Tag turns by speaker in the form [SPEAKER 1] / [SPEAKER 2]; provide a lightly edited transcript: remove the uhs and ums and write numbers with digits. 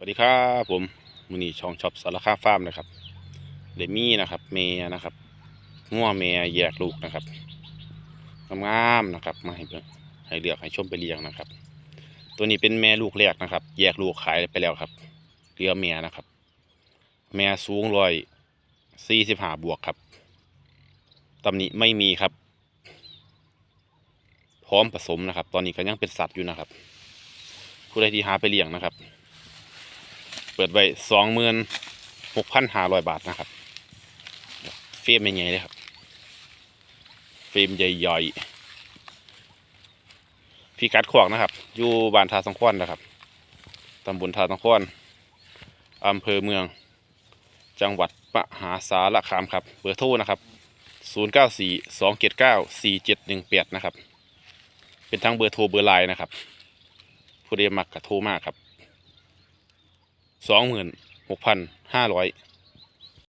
[SPEAKER 1] วัสดีครับผมมือนี้ช่องช็อปสารคามฟาร์มนะครับเดมี่นะครับเมียนะครับงัวเมียแยกลูกนะครับงามๆนะครับมาให้เบิ่งให้เลือกให้ชมไปเลี้ยงนะครับตัวนี้เป็นแม่ลูกแรกนะครับแยกลูกขายไปแล้วครับเหลือเมียนะครับแม่สูง145บวกครับตำหนิไม่มีครับพร้อมผสมนะครับตอนนี้ก็ยังเป็นสัตว์อยู่นะครับผู้ใดที่หาไปเลี้ยงนะครับเปิดไว้26,500 บาทนะครับเฟรมใหญ่ๆเลยครับเฟรมใหญ่ๆพี่กัดขวากนะครับอยู่บ้านทาสังขวัญนะครับตำบลทาสังขวัญอำเภอเมืองจังหวัดมหาสารคามครับเบอร์โทรนะครับ0942794718นะครับเป็นทั้งเบอร์โทรเบอร์ไลน์นะครับผู้ใดมักกระโทรมากครับ26,500